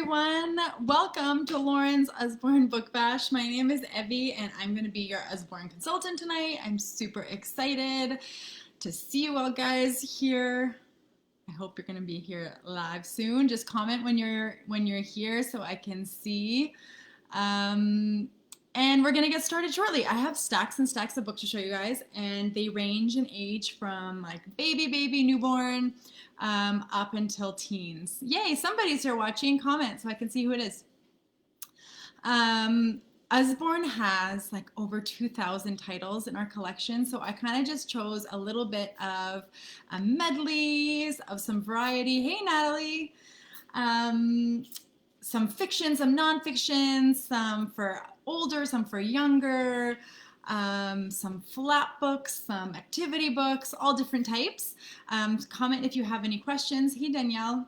everyone. Welcome to Lauren's Usborne Book Bash. My name is Evie and I'm going to be your Usborne consultant tonight. I'm super excited to see you all guys here. I hope you're going to be here live soon. Just comment when you're here so I can see. And we're going to get started shortly. I have stacks and stacks of books to show you guys, and they range in age from like baby, newborn, up until teens. Yay, somebody's here watching. Comment so I can see who it is. Usborne has like over 2,000 titles in our collection, so I kind of just chose a little bit of medleys of some variety. Hey, Natalie. Some fiction, some nonfiction, some for older, some for younger, some flat books, some activity books, all different types. Comment if you have any questions. Hey, Danielle.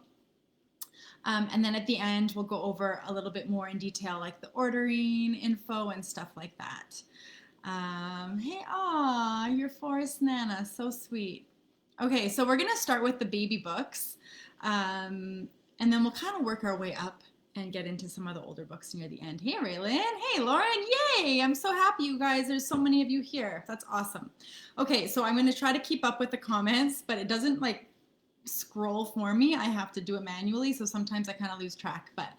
And then at the end, we'll go over a little bit more in detail, like the ordering info and stuff like that. Hey, aw, your Forest Nana, so sweet. Okay, so we're gonna start with the baby books, and then we'll kind of work our way up and get into some of the older books near the end. Hey, Raylan. Hey, Lauren. Yay! I'm so happy, you guys. There's so many of you here. That's awesome. Okay, so I'm going to try to keep up with the comments, but it doesn't like scroll for me. I have to do it manually, so sometimes I kind of lose track. But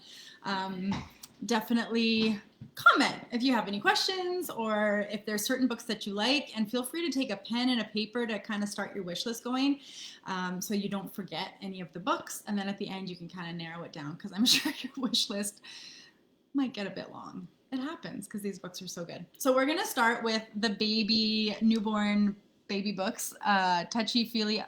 definitely comment if you have any questions or if there's certain books that you like, and feel free to take a pen and a paper to kind of start your wish list going, so you don't forget any of the books, and then at the end you can kind of narrow it down, because I'm sure your wish list might get a bit long. It happens because these books are so good. So we're going to start with the baby, newborn baby books, Touchy Feely.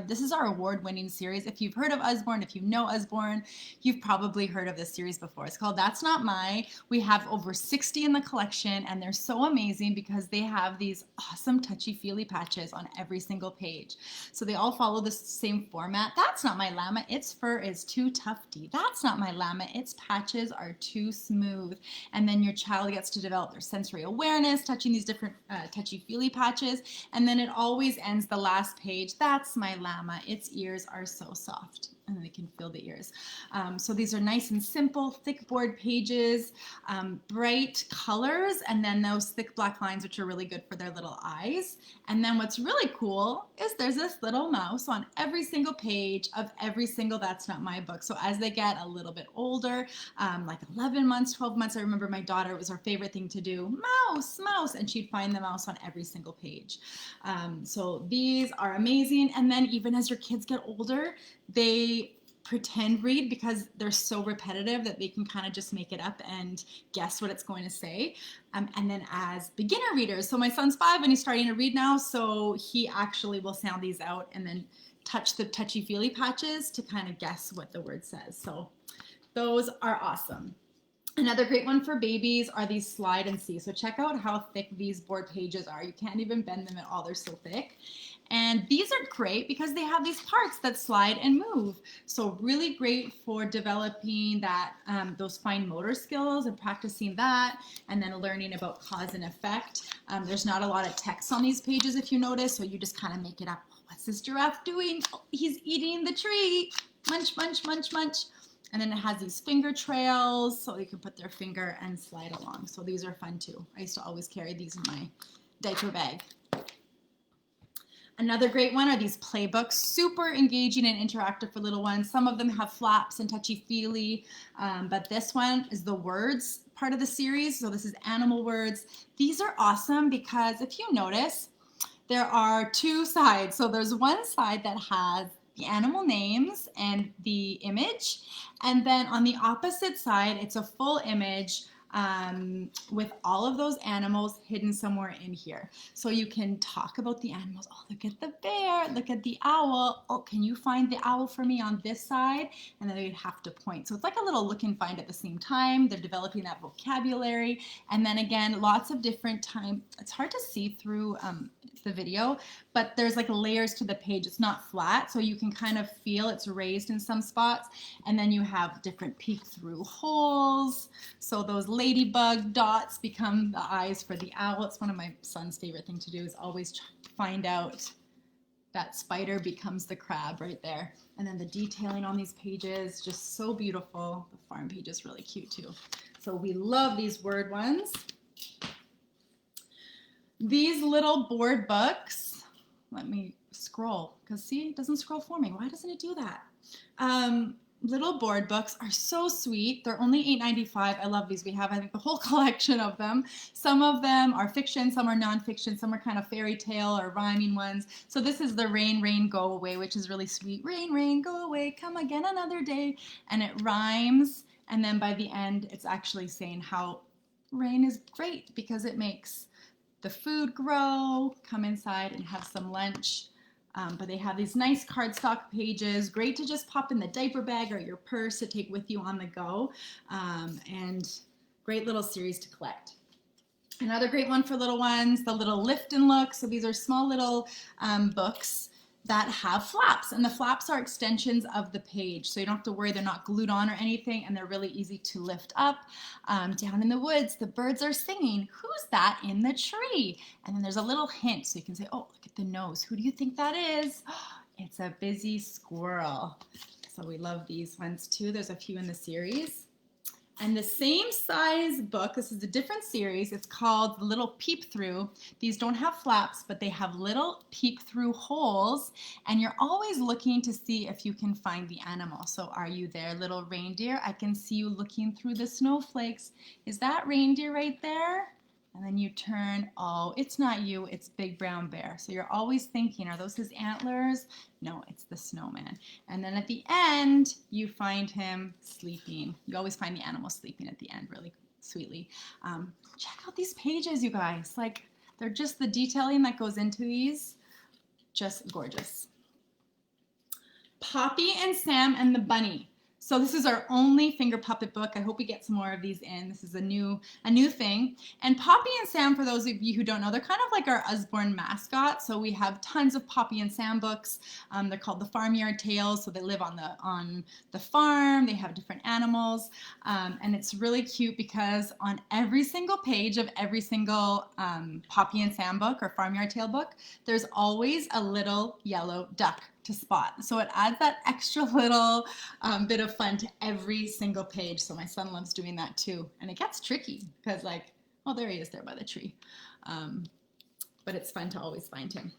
This is our award-winning series. If you've heard of Usborne, if you know Usborne, you've probably heard of this series before. It's called That's Not My. We have over 60 in the collection, and they're so amazing because they have these awesome touchy-feely patches on every single page. So they all follow the same format. That's not my llama. Its fur is too tufty. That's not my llama. Its patches are too smooth. And then your child gets to develop their sensory awareness, touching these different touchy-feely patches, and then it always ends the last page. That's my llama. Its ears are so soft, and they can feel the ears. So these are nice and simple, thick board pages, bright colors, and then those thick black lines, which are really good for their little eyes. And then what's really cool is there's this little mouse on every single page of every single That's Not My book. So as they get a little bit older, like 11 months, 12 months, I remember my daughter, it was her favorite thing to do, mouse, mouse, and she'd find the mouse on every single page. So these are amazing. And then even as your kids get older, they pretend read because they're so repetitive that they can kind of just make it up and guess what it's going to say. And then as beginner readers, so my son's 5 and he's starting to read now, so he actually will sound these out and then touch the touchy-feely patches to kind of guess what the word says. So those are awesome. Another great one for babies are these Slide and See. So check out how thick these board pages are. You can't even bend them at all. They're so thick. And these are great because they have these parts that slide and move. So really great for developing that those fine motor skills and practicing that, and then learning about cause and effect. There's not a lot of text on these pages if you notice, so you just kind of make it up. Oh, what's this giraffe doing? Oh, he's eating the tree. Munch, munch, munch, munch. And then it has these finger trails, so they can put their finger and slide along. So these are fun too. I used to always carry these in my diaper bag. Another great one are these playbooks, super engaging and interactive for little ones. Some of them have flaps and touchy-feely, but this one is the words part of the series. So this is animal words. These are awesome because if you notice, there are two sides. So there's one side that has the animal names and the image, and then on the opposite side, it's a full image with all of those animals hidden somewhere in here. So you can talk about the animals. Oh, look at the bear, look at the owl. Oh, can you find the owl for me on this side? And then they'd have to point. So it's like a little look and find at the same time. They're developing that vocabulary. And then again, lots of different time. It's hard to see through the video, but there's like layers to the page. It's not flat, so you can kind of feel it's raised in some spots. And then you have different peek through holes. So those ladybug dots become the eyes for the owl. It's one of my son's favorite thing to do, is always try to find out that spider becomes the crab right there. And then the detailing on these pages, just so beautiful. The farm page is really cute too. So we love these word ones. These little board books, let me scroll, because see, it doesn't scroll for me. Why doesn't it do that? Little board books are so sweet. They're only $8.95. I love these. We have, I think, the whole collection of them. Some of them are fiction, some are nonfiction, some are kind of fairy tale or rhyming ones. So this is the Rain, Rain, Go Away, which is really sweet. Rain, rain, go away, come again another day. And it rhymes. And then by the end, it's actually saying how rain is great because it makes the food grow, come inside and have some lunch. But they have these nice cardstock pages, great to just pop in the diaper bag or your purse to take with you on the go, and great little series to collect. Another great one for little ones, the little Lift and Look. So these are small little books that have flaps, and the flaps are extensions of the page, so you don't have to worry, they're not glued on or anything, and they're really easy to lift up. Down in the woods, the birds are singing. Who's that in the tree? And then there's a little hint, so you can say, oh, look at the nose. Who do you think that is? It's a busy squirrel. So we love these ones too. There's a few in the series. And the same size book, this is a different series, it's called The Little Peep Through. These don't have flaps, but they have little peep through holes, and you're always looking to see if you can find the animal. So are you there, little reindeer? I can see you looking through the snowflakes. Is that reindeer right there? And then you turn, oh, it's not you, it's Big Brown Bear. So you're always thinking, are those his antlers? No, it's the snowman. And then at the end, you find him sleeping. You always find the animal sleeping at the end really sweetly. Check out these pages, you guys. Like, they're just the detailing that goes into these, just gorgeous. Poppy and Sam and the Bunny. So this is our only finger puppet book. I hope we get some more of these in. This is a new thing. And Poppy and Sam, for those of you who don't know, they're kind of like our Usborne mascot. So we have tons of Poppy and Sam books. They're called the Farmyard Tales. So they live on the farm. They have different animals. And it's really cute because on every single page of every single Poppy and Sam book or Farmyard Tale book, there's always a little yellow duck to spot. So it adds that extra little bit of fun to every single page. So my son loves doing that too. And it gets tricky because, like, oh, there he is there by the tree. But it's fun to always find him.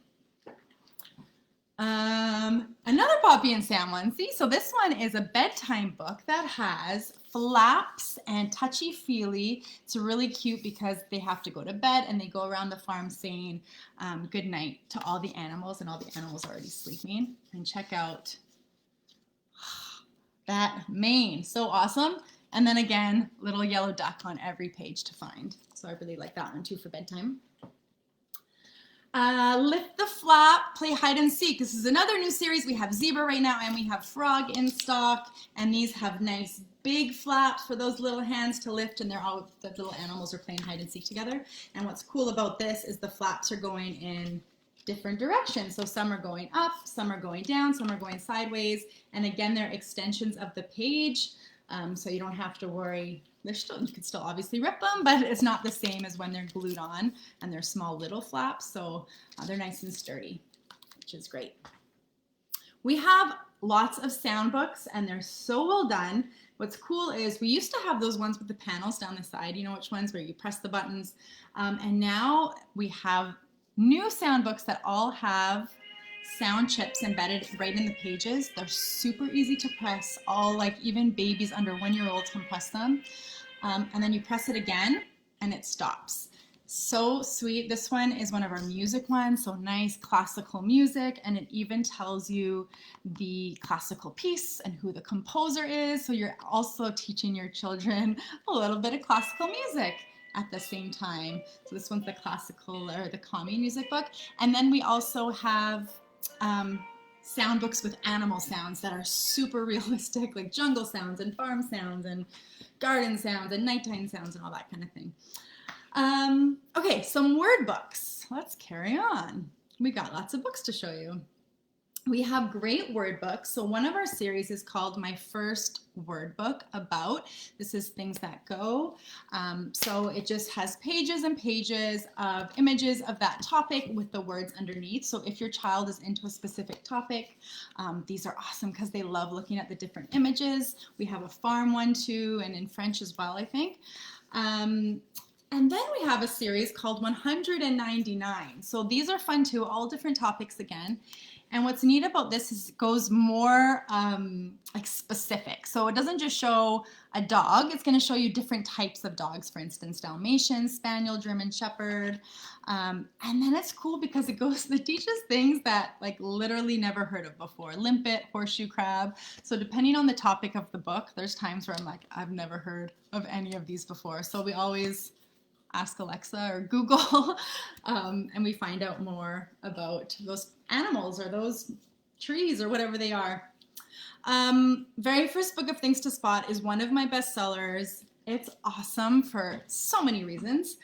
Another Poppy and Sam one. See, so this one is a bedtime book that has flaps and touchy-feely. It's really cute because they have to go to bed and they go around the farm saying good night to all the animals, and all the animals are already sleeping. And check out that mane, so awesome. And then again, little yellow duck on every page to find. So I really like that one too for bedtime. Lift the Flap, Play Hide and Seek. This is another new series. We have zebra right now and we have frog in stock, and these have nice big flaps for those little hands to lift, and they're all, the little animals are playing hide and seek together. And what's cool about this is the flaps are going in different directions. So some are going up, some are going down, some are going sideways, and again, they're extensions of the page, so you don't have to worry. They're still, you could still obviously rip them, but it's not the same as when they're glued on, and they're small little flaps, so they're nice and sturdy, which is great. We have lots of sound books, and they're so well done. What's cool is we used to have those ones with the panels down the side, you know which ones, where you press the buttons, and now we have new sound books that all have sound chips embedded right in the pages. They're super easy to press. All, like, even babies under 1-year-olds can press them. And then you press it again and it stops. So sweet. This one is one of our music ones, so nice classical music, and it even tells you the classical piece and who the composer is, so you're also teaching your children a little bit of classical music at the same time. So this one's the classical or the calming music book. And then we also have sound books with animal sounds that are super realistic, like jungle sounds and farm sounds and garden sounds and nighttime sounds and all that kind of thing. Okay, some word books. Let's carry on. We got lots of books to show you. We have great word books. So one of our series is called My First Word Book About. This is Things That Go. So it just has pages and pages of images of that topic with the words underneath. So if your child is into a specific topic, these are awesome because they love looking at the different images. We have a farm one too, and in French as well, I think. And then we have a series called 199. So these are fun too, all different topics again. And what's neat about this is it goes more like specific. So it doesn't just show a dog, it's going to show you different types of dogs, for instance, Dalmatian, Spaniel, German Shepherd. And then it's cool because it teaches things that like literally never heard of before. Limpet, horseshoe crab. So depending on the topic of the book, there's times where I'm like, I've never heard of any of these before. So we always ask Alexa or Google, and we find out more about those animals or those trees or whatever they are. Very First Book of Things to Spot is one of my bestsellers. It's awesome for so many reasons.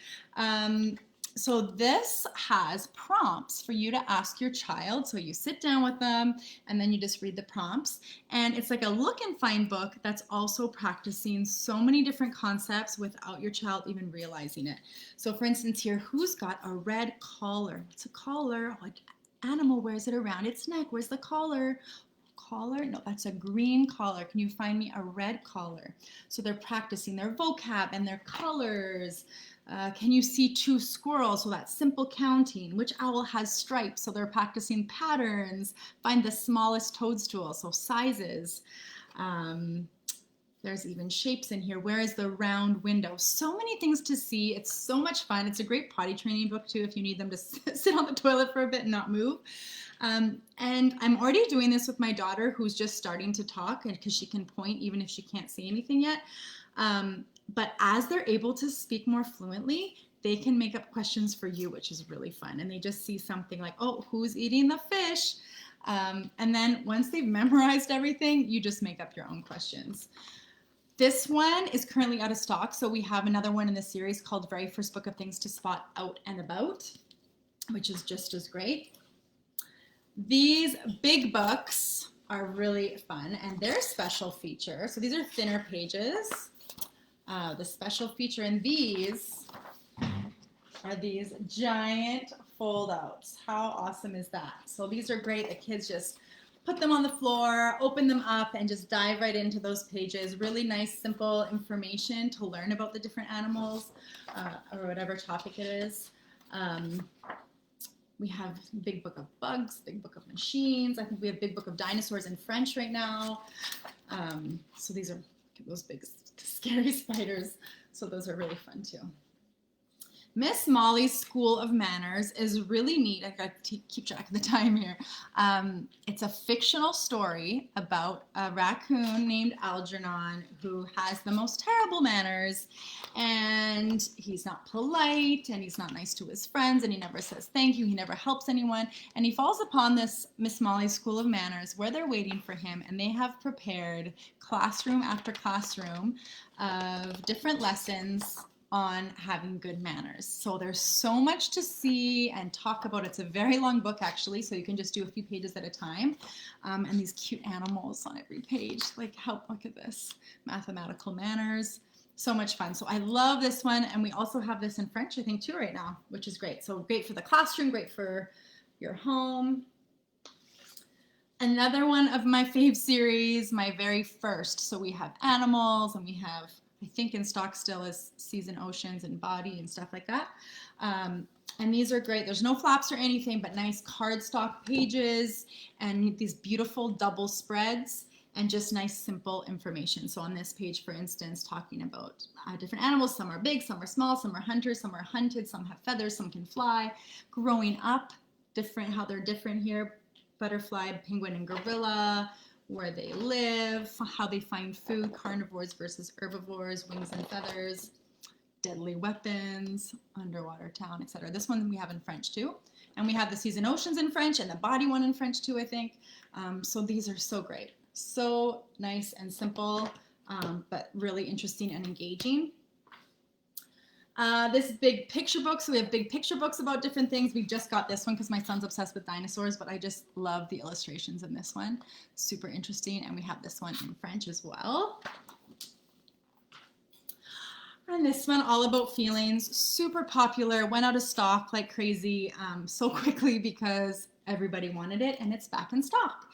So this has prompts for you to ask your child. So you sit down with them and then you just read the prompts. And it's like a look and find book that's also practicing so many different concepts without your child even realizing it. So for instance here, who's got a red collar? What's a collar? What animal wears it around its neck? Where's the collar? Collar? No, that's a green collar. Can you find me a red collar? So they're practicing their vocab and their colors. Can you see two squirrels? So that's simple counting. Which owl has stripes? So they're practicing patterns. Find the smallest toadstool, so sizes. There's even shapes in here. Where is the round window? So many things to see. It's so much fun. It's a great potty training book too if you need them to sit on the toilet for a bit and not move. And I'm already doing this with my daughter who's just starting to talk because she can point even if she can't say anything yet. But as they're able to speak more fluently, they can make up questions for you, which is really fun. And they just see something like, oh, who's eating the fish? And then once they've memorized everything, you just make up your own questions. This one is currently out of stock, so we have another one in the series called Very First Book of Things to Spot Out and About, which is just as great. These big books are really fun, and their special feature, so these are thinner pages. The special feature in these are these giant fold-outs. How awesome is that? So these are great. The kids just put them on the floor, open them up, and just dive right into those pages. Really nice, simple information to learn about the different animals or whatever topic it is. We have Big Book of Bugs, Big Book of Machines. I think we have Big Book of Dinosaurs in French right now. So these are those big scary spiders. So those are really fun too. Miss Molly's School of Manners is really neat. I gotta keep track of the time here. It's a fictional story about a raccoon named Algernon who has the most terrible manners, and he's not polite, and he's not nice to his friends, and he never says thank you, he never helps anyone, and he falls upon this Miss Molly's School of Manners where they're waiting for him, and they have prepared classroom after classroom of different lessons on having good manners. So there's so much to see and talk about. It's a very long book actually, so you can just do a few pages at a time. And these cute animals on every page, like look at this, mathematical manners. So much fun. So I love this one, and we also have this in French, I think, too, right now, which is great. So great for the classroom, great for your home. Another one of my fave series, my very first. So we have animals, and we have, I think in stock still is Seas and Oceans and Body and stuff like that. And these are great. There's no flaps or anything, but nice cardstock pages and these beautiful double spreads and just nice simple information. So on this page, for instance, talking about different animals. Some are big, some are small, some are hunters, some are hunted, some have feathers, some can fly. Growing up, how they're different here. Butterfly, penguin, and gorilla. Where they live, how they find food, carnivores versus herbivores, wings and feathers, deadly weapons, underwater town, etc. This one we have in French too. And we have the Seas and Oceans in French and the Body one in French too, I think. So these are so great. So nice and simple, but really interesting and engaging. This big picture book. So we have big picture books about different things. We just got this one because my son's obsessed with dinosaurs, but I just love the illustrations in this one. Super interesting. And we have this one in French as well. And this one, all about feelings, super popular, went out of stock like crazy so quickly because everybody wanted it, and it's back in stock.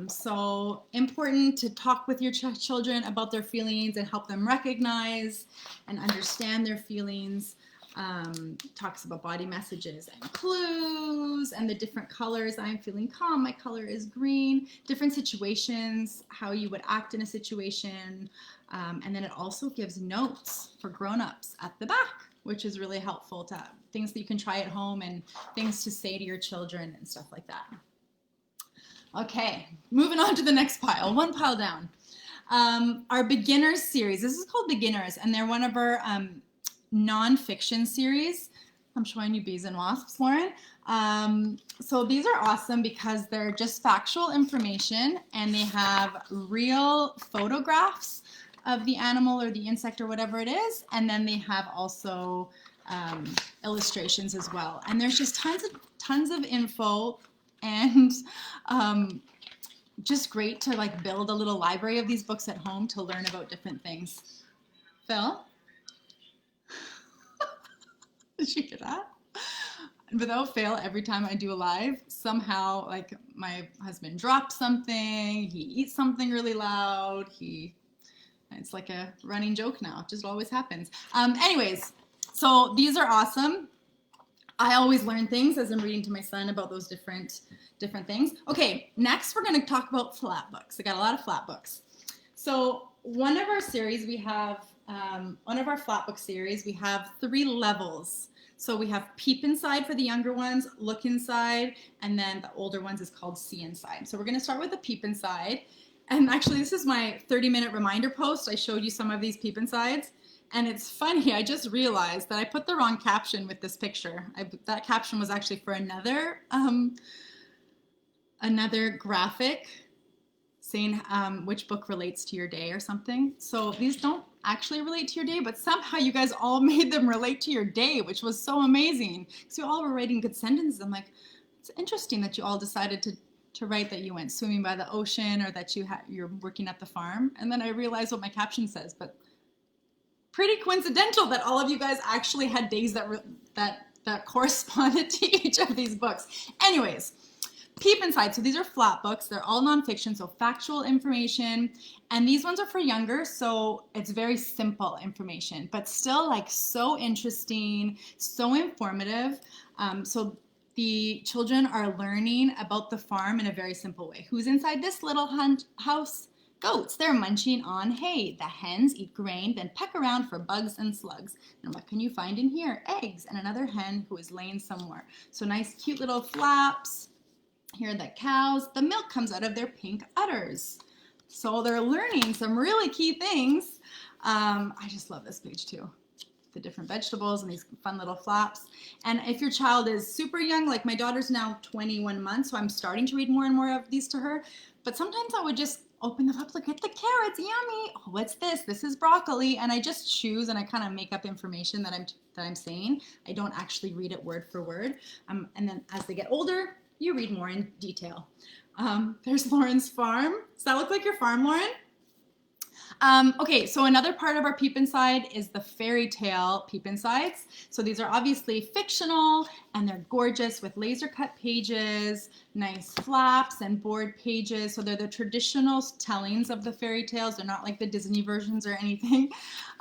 So important to talk with your children about their feelings and help them recognize and understand their feelings. Talks about body messages and clues and the different colors. I'm feeling calm, my color is green, different situations, how you would act in a situation. And then it also gives notes for grown-ups at the back, which is really helpful to things that you can try at home and things to say to your children and stuff like that. Okay, moving on to the next pile, one pile down. Our beginners series. This is called Beginners, and they're one of our nonfiction series. I'm showing you bees and wasps, Lauren. So these are awesome because they're just factual information, and they have real photographs of the animal or the insect or whatever it is, and then they have also illustrations as well. And there's just tons of info, and just great to like build a little library of these books at home to learn about different things. Phil? Did you hear that? Without fail, every time I do a live, somehow like my husband drops something, he eats something really loud, it's like a running joke now. It just always happens. Anyways, so these are awesome. I always learn things as I'm reading to my son about those different things. Okay, next we're going to talk about flat books. I got a lot of flat books. So one of our series, we have, one of our flat book series, we have 3 levels. So we have Peep Inside for the younger ones, Look Inside, and then the older ones is called See Inside. So we're going to start with the Peep Inside. And actually, this is my 30-minute reminder post. I showed you some of these Peep Insides. And it's funny, I just realized that I put the wrong caption with this picture. That caption was actually for another graphic saying which book relates to your day or something. So these don't actually relate to your day, but somehow you guys all made them relate to your day, which was so amazing. Because you all were writing good sentences. I'm like, it's interesting that you all decided to write that you went swimming by the ocean or that you're working at the farm. And then I realized what my caption says, but pretty coincidental that all of you guys actually had days that corresponded to each of these books. Anyways, Peep Inside. So these are flat books. They're all nonfiction, so factual information. And these ones are for younger, so it's very simple information, but still like so interesting, so informative. So the children are learning about the farm in a very simple way. Who's inside this little house? Goats. They're munching on hay. The hens eat grain, then peck around for bugs and slugs. And what can you find in here? Eggs and another hen who is laying somewhere. So nice, cute little flaps. Here are the cows. The milk comes out of their pink udders. So they're learning some really key things. I just love this page too. The different vegetables and these fun little flaps. And if your child is super young, like my daughter's now 21 months, so I'm starting to read more and more of these to her. But sometimes I would just open them up, look at the carrots, yummy. Oh, what's this? This is broccoli. And I just choose and I kind of make up information that I'm saying. I don't actually read it word for word. And then as they get older, you read more in detail. There's Lauren's farm. Does that look like your farm, Lauren? Okay, so another part of our Peep Inside is the fairy tale Peep Insides. So these are obviously fictional and they're gorgeous with laser cut pages, nice flaps and board pages. So they're the traditional tellings of the fairy tales. They're not like the Disney versions or anything.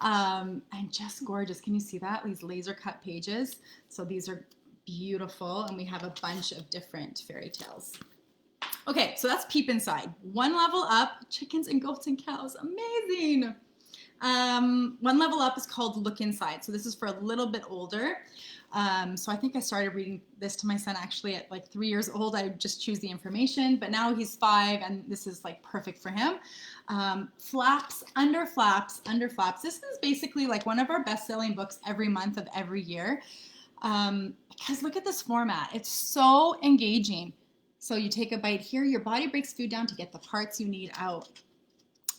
And just gorgeous. Can you see that? These laser cut pages. So these are beautiful, and we have a bunch of different fairy tales. Okay, so that's Peep Inside. One level up, chickens and goats and cows, amazing. One level up is called Look Inside. So this is for a little bit older. So I think I started reading this to my son actually at like 3 years old. I would just choose the information, but now he's 5 and this is like perfect for him. Flaps, under flaps, under flaps. This is basically like one of our best-selling books every month of every year. Because look at this format. It's so engaging. So you take a bite here, your body breaks food down to get the parts you need out.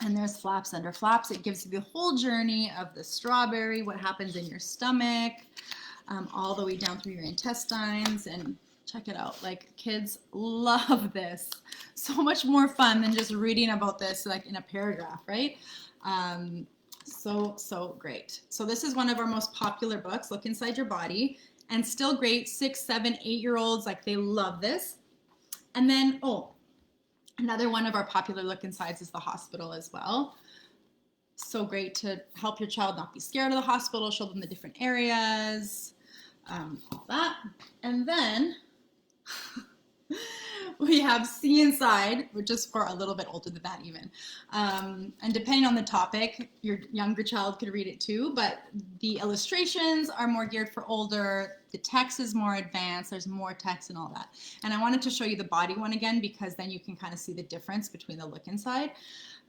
And there's flaps under flaps. It gives you the whole journey of the strawberry, what happens in your stomach, all the way down through your intestines. And check it out. Like, kids love this. So much more fun than just reading about this like in a paragraph, right? So great. So this is one of our most popular books, Look Inside Your Body, and still great. 6, 7, 8-year-olds, like, they love this. And then, another one of our popular look insides is the hospital as well. So great to help your child not be scared of the hospital, show them the different areas, all that. And then we have See Inside, which is for a little bit older than that even. And depending on the topic, your younger child could read it too, but the illustrations are more geared for older. The text is more advanced. There's more text and all that. And I wanted to show you the body one again because then you can kind of see the difference between the look inside.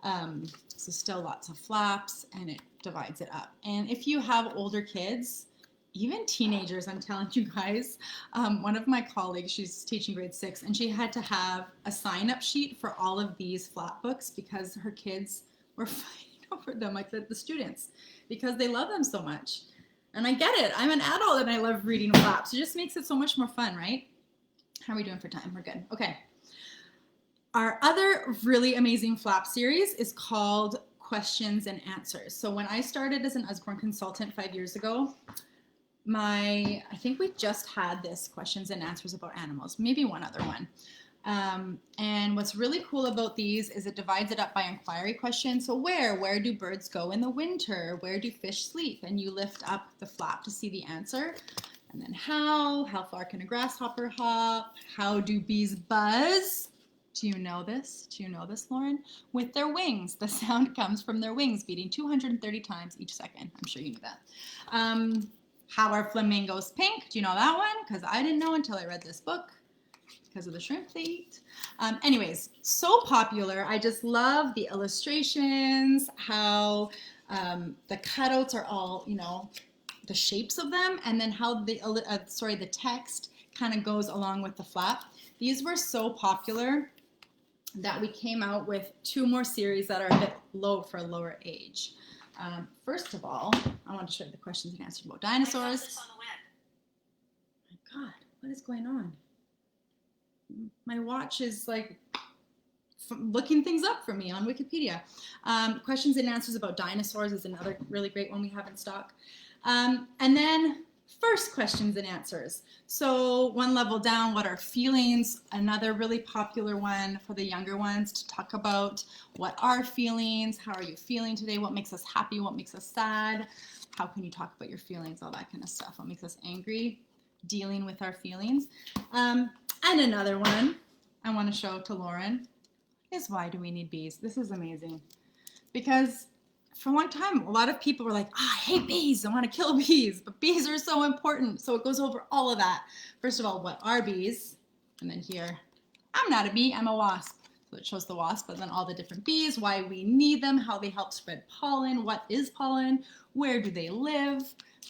So still lots of flaps, and it divides it up. And if you have older kids, even teenagers, I'm telling you guys, one of my colleagues, she's teaching grade 6, and she had to have a sign-up sheet for all of these flap books because her kids were fighting over them, like the students, because they love them so much. And I get it. I'm an adult and I love reading flaps. It just makes it so much more fun, right? How are we doing for time? We're good. Okay. Our other really amazing flap series is called Questions and Answers. So when I started as an Usborne consultant 5 years ago, I think we just had this Questions and Answers about animals, maybe one other one. And what's really cool about these is it divides it up by inquiry questions. So where do birds go in the winter? Where do fish sleep? And you lift up the flap to see the answer. And then how far can a grasshopper hop? How do bees buzz? Do you know this? Do you know this, Lauren? With their wings. The sound comes from their wings beating 230 times each second. I'm sure you knew that. How are flamingos pink? Do you know that one? Because I didn't know until I read this book because of the shrimp they eat. Anyways, so popular. I just love the illustrations, how the cutouts are all, the shapes of them, and then how the text kind of goes along with the flap. These were so popular that we came out with 2 more series that are a bit low for a lower age. First of all, I want to show you the questions and answers about dinosaurs. My God, what is going on? My watch is like looking things up for me on Wikipedia. Questions and answers about dinosaurs is another really great one we have in stock. And then first questions and answers. So one level down, what are feelings? Another really popular one for the younger ones to talk about what are feelings? How are you feeling today? What makes us happy? What makes us sad? How can you talk about your feelings? All that kind of stuff. What makes us angry? Dealing with our feelings. And another one I want to show to Lauren is why do we need bees? This is amazing because for a long time, a lot of people were like, I hate bees, I want to kill bees, but bees are so important. So it goes over all of that. First of all, what are bees? And then here, I'm not a bee, I'm a wasp. So it shows the wasp, but then all the different bees, why we need them, how they help spread pollen, what is pollen, where do they live,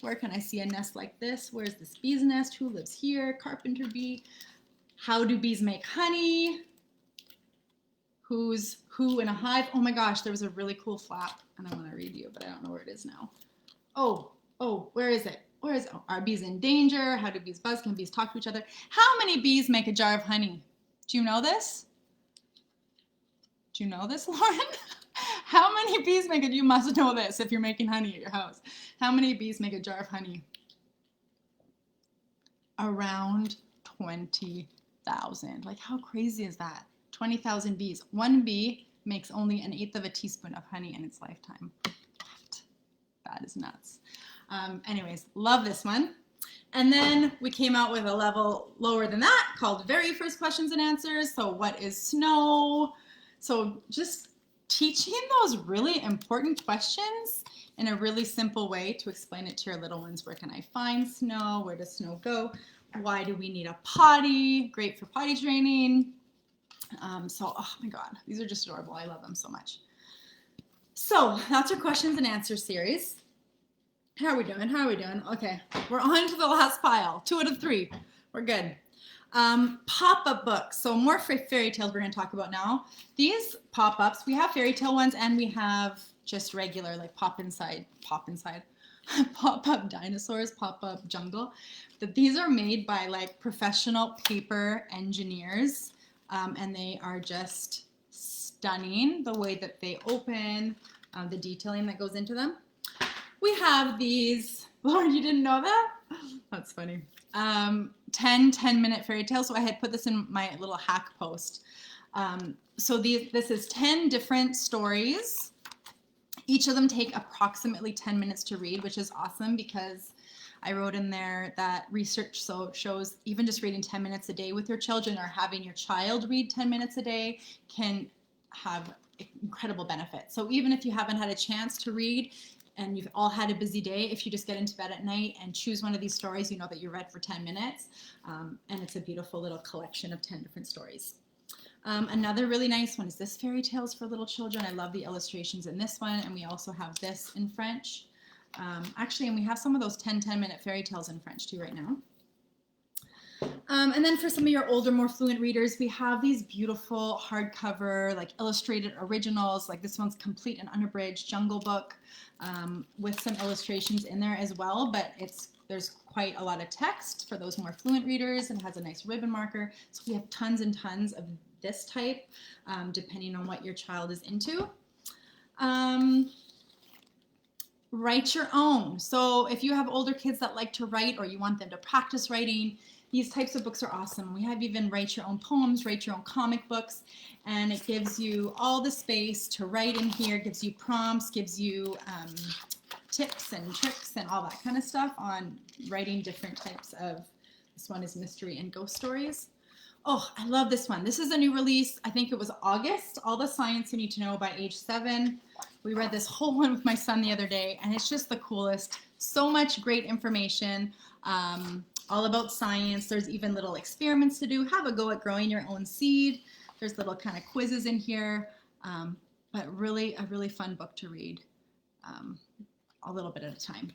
where can I see a nest like this, where's this bee's nest, who lives here, carpenter bee, how do bees make honey, who's who in a hive. Oh my gosh, there was a really cool flap and I want to read you, but I don't know where it is now. Oh, where is it? Where is it? Oh, are bees in danger? How do bees buzz? Can bees talk to each other? How many bees make a jar of honey? Do you know this? Do you know this, Lauren? How many bees make it? You must know this if you're making honey at your house. How many bees make a jar of honey? Around 20,000. Like, how crazy is that? 20,000 bees. One bee makes only 1/8 of a teaspoon of honey in its lifetime. What? That is nuts. Anyways, love this one. And then we came out with a level lower than that called Very First Questions and Answers. So what is snow? So just teaching those really important questions in a really simple way to explain it to your little ones. Where can I find snow? Where does snow go? Why do we need a potty? Great for potty training. Oh my God, these are just adorable. I love them so much. So that's our questions and answers series. How are we doing? Okay, we're on to the last pile. 2 out of 3. We're good. Pop-up books. So more fairy tales we're going to talk about now. These pop-ups, we have fairy tale ones and we have just regular like pop-up dinosaurs, pop-up jungle. But these are made by like professional paper engineers, and they are just stunning. The way that they open, the detailing that goes into them. We have these. Lauren, you didn't know that? That's funny. 10-minute fairy tales. So I had put this in my little hack post. So this is 10 different stories. Each of them take approximately 10 minutes to read, which is awesome because I wrote in there that research shows even just reading 10 minutes a day with your children or having your child read 10 minutes a day can have incredible benefits. So even if you haven't had a chance to read and you've all had a busy day, if you just get into bed at night and choose one of these stories, you know that you read for 10 minutes. And it's a beautiful little collection of 10 different stories. Another really nice one is this Fairy Tales for Little Children. I love the illustrations in this one, and we also have this in French. Actually, and we have some of those 10-minute fairy tales in French too right now. And then for some of your older, more fluent readers, we have these beautiful hardcover, like illustrated originals. Like this one's complete and unabridged Jungle Book with some illustrations in there as well, but there's quite a lot of text for those more fluent readers and has a nice ribbon marker. So we have tons and tons of this type, depending on what your child is into. Write your own. So if you have older kids that like to write or you want them to practice writing, these types of books are awesome. We have even write your own poems, write your own comic books, and it gives you all the space to write in here, gives you prompts, gives you tips and tricks and all that kind of stuff on writing different types of, this one is mystery and ghost stories. Oh, I love this one. This is a new release. I think it was August. All the Science You Need to Know by age 7. We read this whole one with my son the other day, and it's just the coolest. So much great information, all about science. There's even little experiments to do. Have a go at growing your own seed. There's little kind of quizzes in here, but really a really fun book to read, a little bit at a time.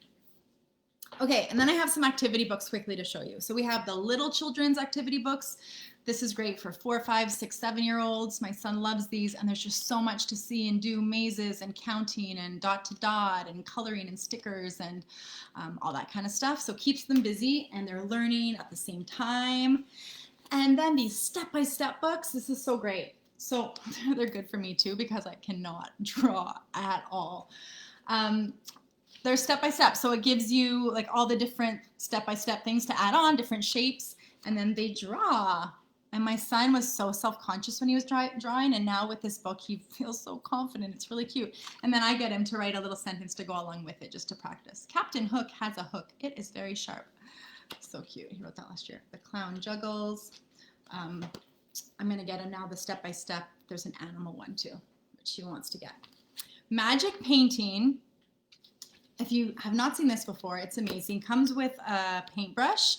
Okay, and then I have some activity books quickly to show you. So we have the little children's activity books. This is great for 4, 5, 6, 7-year-olds. My son loves these, and there's just so much to see and do, mazes and counting and dot to dot and coloring and stickers and all that kind of stuff. So keeps them busy and they're learning at the same time. And then these step-by-step books, this is so great. So they're good for me too because I cannot draw at all. They're step-by-step, so it gives you like all the different step-by-step things to add on, different shapes, and then they draw. And my son was so self-conscious when he was drawing, and now with this book, he feels so confident. It's really cute. And then I get him to write a little sentence to go along with it just to practice. Captain Hook has a hook. It is very sharp. So cute. He wrote that last year. The Clown Juggles. I'm going to get him now the step-by-step. There's an animal one too, which he wants to get. Magic painting. If you have not seen this before, it's amazing. Comes with a paintbrush,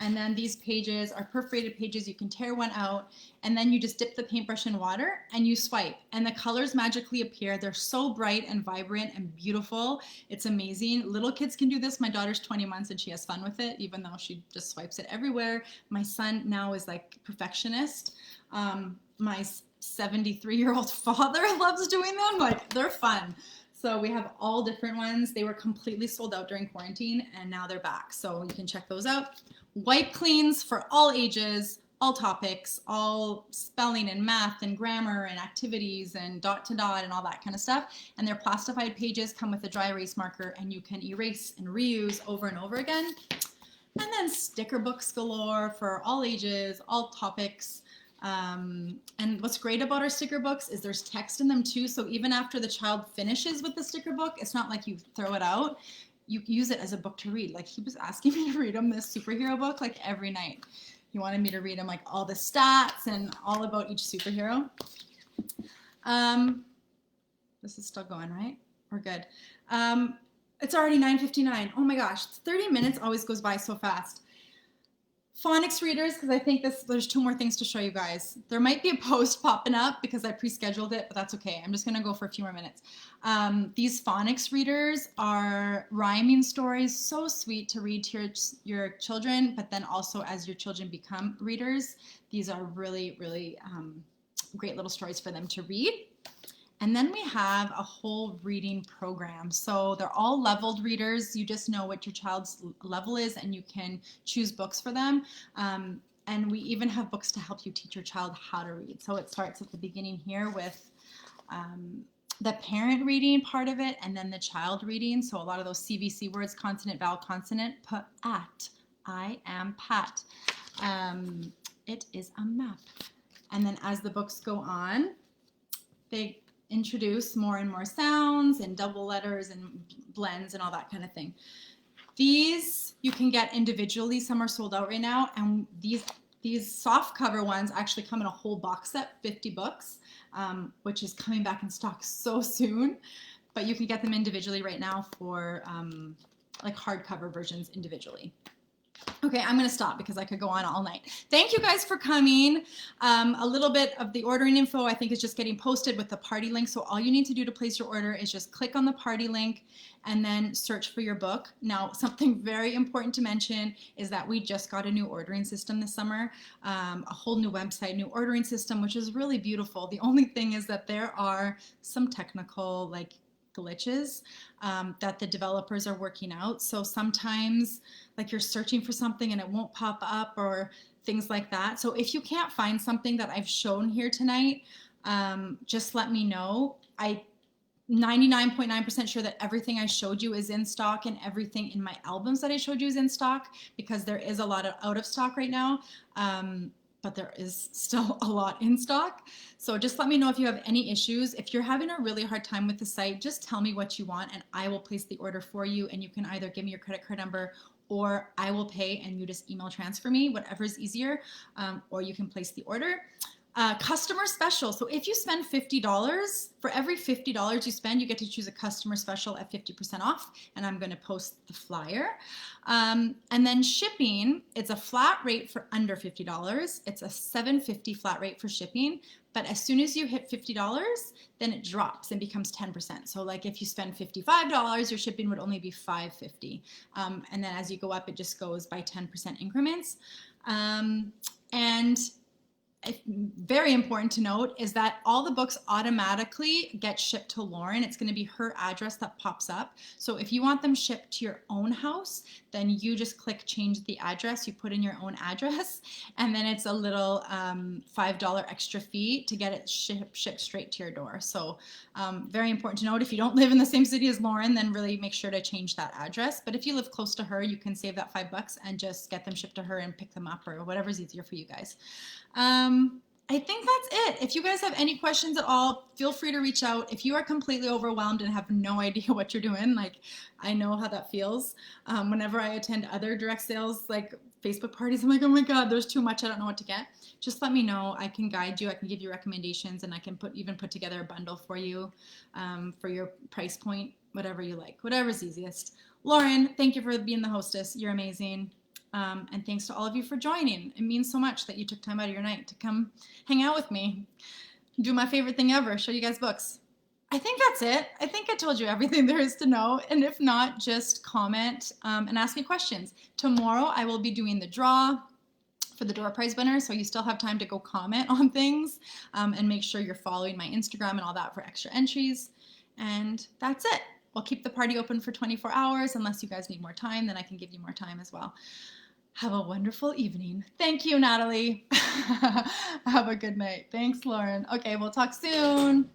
and then these pages are perforated pages. You can tear one out, and then you just dip the paintbrush in water and you swipe, and the colors magically appear. They're so bright and vibrant and beautiful. It's amazing. Little kids can do this. My daughter's 20 months and she has fun with it, even though she just swipes it everywhere. My son now is like perfectionist. My 73-year-old father loves doing them. Like, they're fun. So we have all different ones. They were completely sold out during quarantine, and now they're back. So you can check those out. Wipe cleans for all ages, all topics, all spelling and math and grammar and activities and dot to dot and all that kind of stuff. And their plastified pages come with a dry erase marker, and you can erase and reuse over and over again. And then sticker books galore for all ages, all topics. And what's great about our sticker books is there's text in them too. So even after the child finishes with the sticker book, it's not like you throw it out. You use it as a book to read. Like, he was asking me to read him this superhero book like every night. He wanted me to read him like all the stats and all about each superhero. This is still going, right? We're good. It's already 9:59. Oh my gosh, 30 minutes always goes by so fast. phonics readers, because I think there's 2 more things to show you guys. There might be a post popping up because I pre-scheduled it, but that's okay. I'm just going to go for a few more minutes. These phonics readers are rhyming stories, so sweet to read to your children, but then also as your children become readers, these are really, really great little stories for them to read. And then we have a whole reading program. So they're all leveled readers. You just know what your child's level is and you can choose books for them. And we even have books to help you teach your child how to read. So it starts at the beginning here with the parent reading part of it and then the child reading. So a lot of those CVC words, consonant, vowel, consonant, pat, I am Pat. It is a map. And then as the books go on, they introduce more and more sounds and double letters and blends and all that kind of thing. These you can get individually. Some are sold out right now, and these soft cover ones actually come in a whole box set, 50 books, which is coming back in stock so soon. But you can get them individually right now for like hardcover versions individually. Okay, I'm going to stop because I could go on all night. Thank you guys for coming. A little bit of the ordering info I think is just getting posted with the party link. So all you need to do to place your order is just click on the party link and then search for your book. Now, something very important to mention is that we just got a new ordering system this summer, a whole new website, new ordering system, which is really beautiful. The only thing is that there are some technical glitches that the developers are working out. So sometimes you're searching for something and it won't pop up or things like that. So if you can't find something that I've shown here tonight, just let me know. I'm 99.9% sure that everything I showed you is in stock and everything in my albums that I showed you is in stock, because there is a lot of out of stock right now. But there is still a lot in stock. So just let me know if you have any issues. If you're having a really hard time with the site, just tell me what you want and I will place the order for you, and you can either give me your credit card number or I will pay and you just email transfer me, whatever is easier, or you can place the order. Customer special. So if you spend $50, for every $50 you spend, you get to choose a customer special at 50% off. And I'm going to post the flyer. And then shipping, it's a flat rate for under $50. It's a $7.50 flat rate for shipping. But as soon as you hit $50, then it drops and becomes 10%. So if you spend $55, your shipping would only be $5.50. And then as you go up, it just goes by 10% increments. And very important to note is that all the books automatically get shipped to Lauren. It's going to be her address that pops up. So if you want them shipped to your own house, then you just click change the address. You put in your own address, and then it's a little $5 extra fee to get it shipped straight to your door. So very important to note, if you don't live in the same city as Lauren, then really make sure to change that address. But if you live close to her, you can save that $5 and just get them shipped to her and pick them up, or whatever's easier for you guys. I think that's it. If you guys have any questions at all, feel free to reach out. If you are completely overwhelmed and have no idea what you're doing, I know how that feels. Whenever I attend other direct sales, Facebook parties, I'm like, oh my God, there's too much. I don't know what to get. Just let me know. I can guide you. I can give you recommendations, and I can even put together a bundle for you for your price point, whatever you like, whatever's easiest. Lauren, thank you for being the hostess. You're amazing. And thanks to all of you for joining. It means so much that you took time out of your night to come hang out with me, do my favorite thing ever, show you guys books. I think that's it. I think I told you everything there is to know. And if not, just comment and ask me questions. Tomorrow I will be doing the draw for the door prize winner, so you still have time to go comment on things and make sure you're following my Instagram and all that for extra entries. And that's it. We'll keep the party open for 24 hours. Unless you guys need more time, then I can give you more time as well. Have a wonderful evening. Thank you, Natalie. Have a good night. Thanks, Lauren. Okay, we'll talk soon.